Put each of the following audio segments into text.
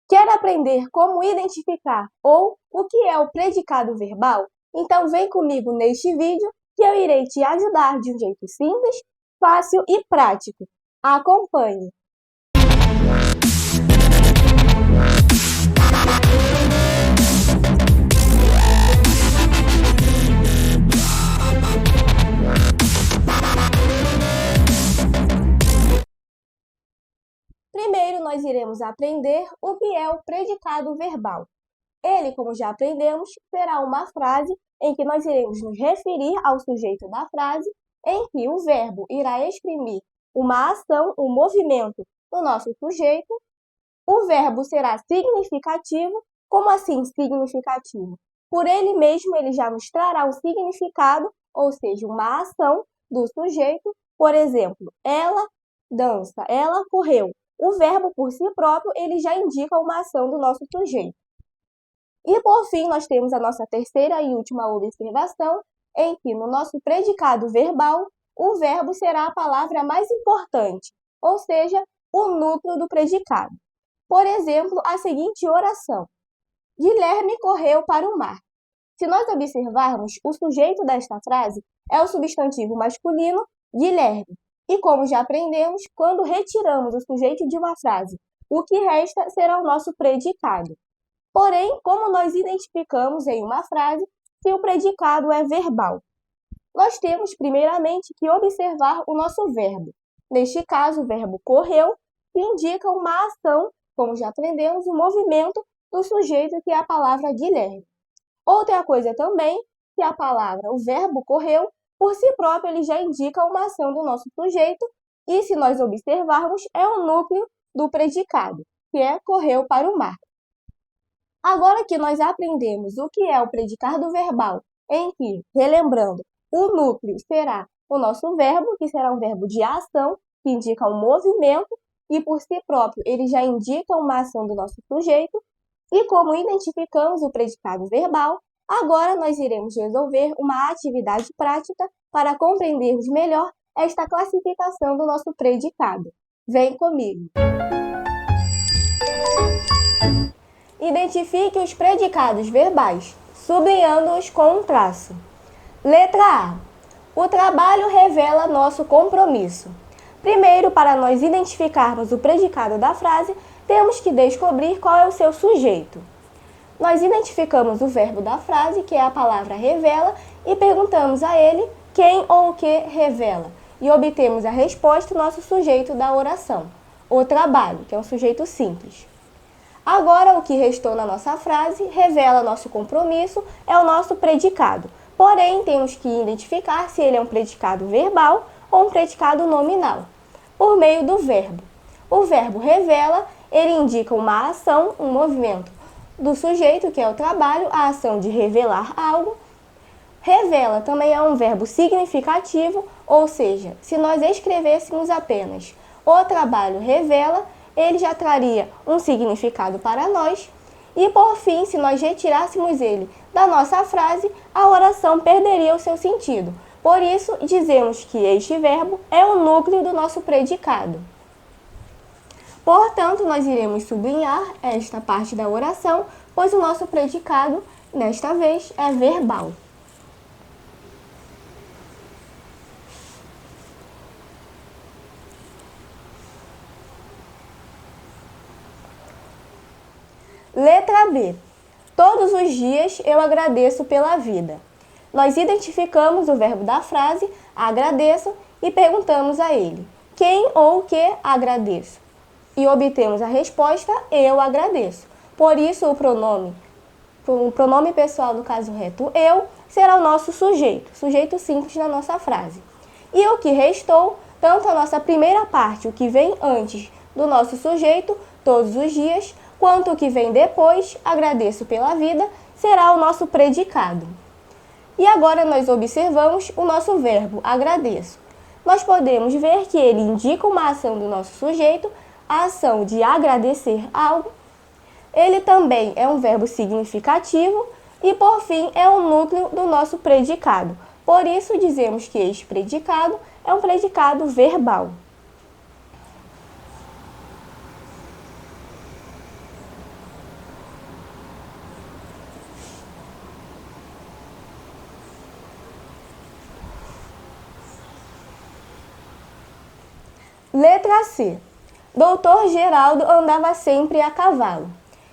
Quer aprender como identificar ou o que é o predicado verbal? Então vem comigo neste vídeo que eu irei te ajudar de um jeito simples, fácil e prático. Acompanhe! Primeiro, nós iremos aprender o que é o predicado verbal. Ele, como já aprendemos, será uma frase em que nós iremos nos referir ao sujeito da frase, em que o verbo irá exprimir uma ação, um movimento do nosso sujeito. O verbo será significativo. Como assim significativo? Por ele mesmo, ele já nos trará um significado, ou seja, uma ação do sujeito. Por exemplo, ela dança, ela correu. O verbo, por si próprio, ele já indica uma ação do nosso sujeito. E, por fim, nós temos a nossa terceira e última observação, em que no nosso predicado verbal, o verbo será a palavra mais importante, ou seja, o núcleo do predicado. Por exemplo, a seguinte oração: Guilherme correu para o mar. Se nós observarmos, o sujeito desta frase é o substantivo masculino Guilherme. E como já aprendemos, quando retiramos o sujeito de uma frase, o que resta será o nosso predicado. Porém, como nós identificamos em uma frase se o predicado é verbal? Nós temos, primeiramente, que observar o nosso verbo. Neste caso, o verbo correu, que indica uma ação, como já aprendemos, um movimento do sujeito, que é a palavra Guilherme. Outra coisa também, que a palavra, o verbo correu, por si próprio, ele já indica uma ação do nosso sujeito, e se nós observarmos, é o núcleo do predicado, que é correu para o mar. Agora que nós aprendemos o que é o predicado verbal, em que, relembrando, o núcleo será o nosso verbo, que será um verbo de ação, que indica um movimento, e por si próprio ele já indica uma ação do nosso sujeito, e como identificamos o predicado verbal, agora nós iremos resolver uma atividade prática para compreendermos melhor esta classificação do nosso predicado. Vem comigo! Identifique os predicados verbais, sublinhando-os com um traço. Letra A. O trabalho revela nosso compromisso. Primeiro, para nós identificarmos o predicado da frase, temos que descobrir qual é o seu sujeito. Nós identificamos o verbo da frase, que é a palavra revela, e perguntamos a ele quem ou o que revela. E obtemos a resposta, nosso sujeito da oração, o trabalho, que é um sujeito simples. Agora, o que restou na nossa frase revela nosso compromisso, é o nosso predicado. Porém, temos que identificar se ele é um predicado verbal ou um predicado nominal, por meio do verbo. O verbo revela, ele indica uma ação, um movimento do sujeito, que é o trabalho, a ação de revelar algo. Revela também é um verbo significativo, ou seja, se nós escrevêssemos apenas o trabalho revela, ele já traria um significado para nós. E, por fim, se nós retirássemos ele da nossa frase, a oração perderia o seu sentido. Por isso, dizemos que este verbo é o núcleo do nosso predicado. Portanto, nós iremos sublinhar esta parte da oração, pois o nosso predicado, desta vez, é verbal. Letra B. Todos os dias eu agradeço pela vida. Nós identificamos o verbo da frase, agradeço, e perguntamos a ele, quem ou o que agradeço? E obtemos a resposta, eu agradeço. Por isso, o pronome pessoal, no caso reto, eu, será o nosso sujeito simples na nossa frase. E o que restou, tanto a nossa primeira parte, o que vem antes do nosso sujeito, todos os dias, quanto o que vem depois, agradeço pela vida, será o nosso predicado. E agora nós observamos o nosso verbo, agradeço. Nós podemos ver que ele indica uma ação do nosso sujeito, a ação de agradecer algo. Ele também é um verbo significativo e, por fim, é o núcleo do nosso predicado. Por isso, dizemos que este predicado é um predicado verbal. Letra C. Doutor Geraldo andava sempre a cavalo.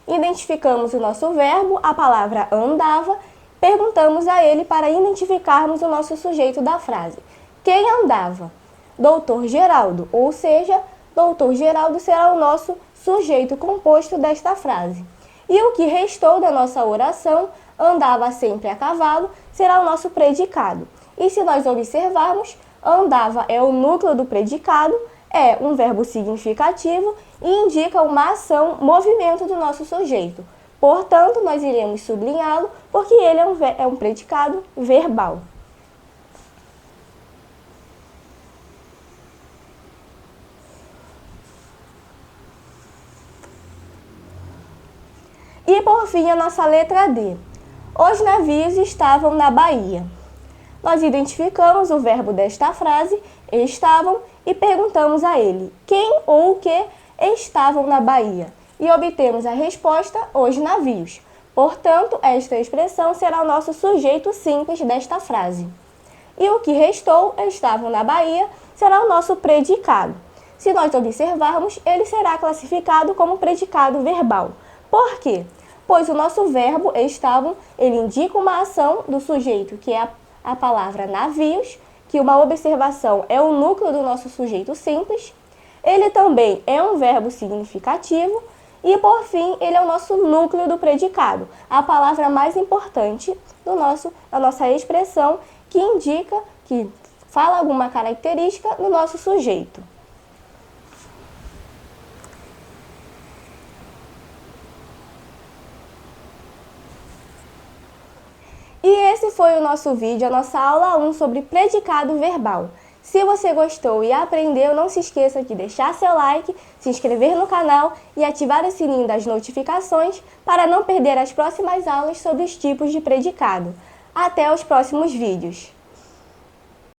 Identificamos o nosso verbo, a palavra andava, perguntamos a ele para identificarmos o nosso sujeito da frase. Quem andava? Doutor Geraldo, ou seja, Doutor Geraldo será o nosso sujeito composto desta frase. E o que restou da nossa oração, andava sempre a cavalo, será o nosso predicado. E se nós observarmos, andava é o núcleo do predicado, é um verbo significativo e indica uma ação, movimento do nosso sujeito. Portanto, nós iremos sublinhá-lo porque ele é um predicado verbal. E por fim, a nossa letra D. Os navios estavam na Bahia. Nós identificamos o verbo desta frase, estavam, e perguntamos a ele quem ou o que estavam na Bahia. E obtemos a resposta, os navios. Portanto, esta expressão será o nosso sujeito simples desta frase. E o que restou, estavam na Bahia, será o nosso predicado. Se nós observarmos, ele será classificado como predicado verbal. Por quê? Pois o nosso verbo estavam, ele indica uma ação do sujeito, que é a palavra navios, que uma observação é o núcleo do nosso sujeito simples. Ele também é um verbo significativo e, por fim, ele é o nosso núcleo do predicado, a palavra mais importante da nossa expressão, que indica, que fala alguma característica do nosso sujeito. E esse foi o nosso vídeo, a nossa aula 1 sobre predicado verbal. Se você gostou e aprendeu, não se esqueça de deixar seu like, se inscrever no canal e ativar o sininho das notificações para não perder as próximas aulas sobre os tipos de predicado. Até os próximos vídeos!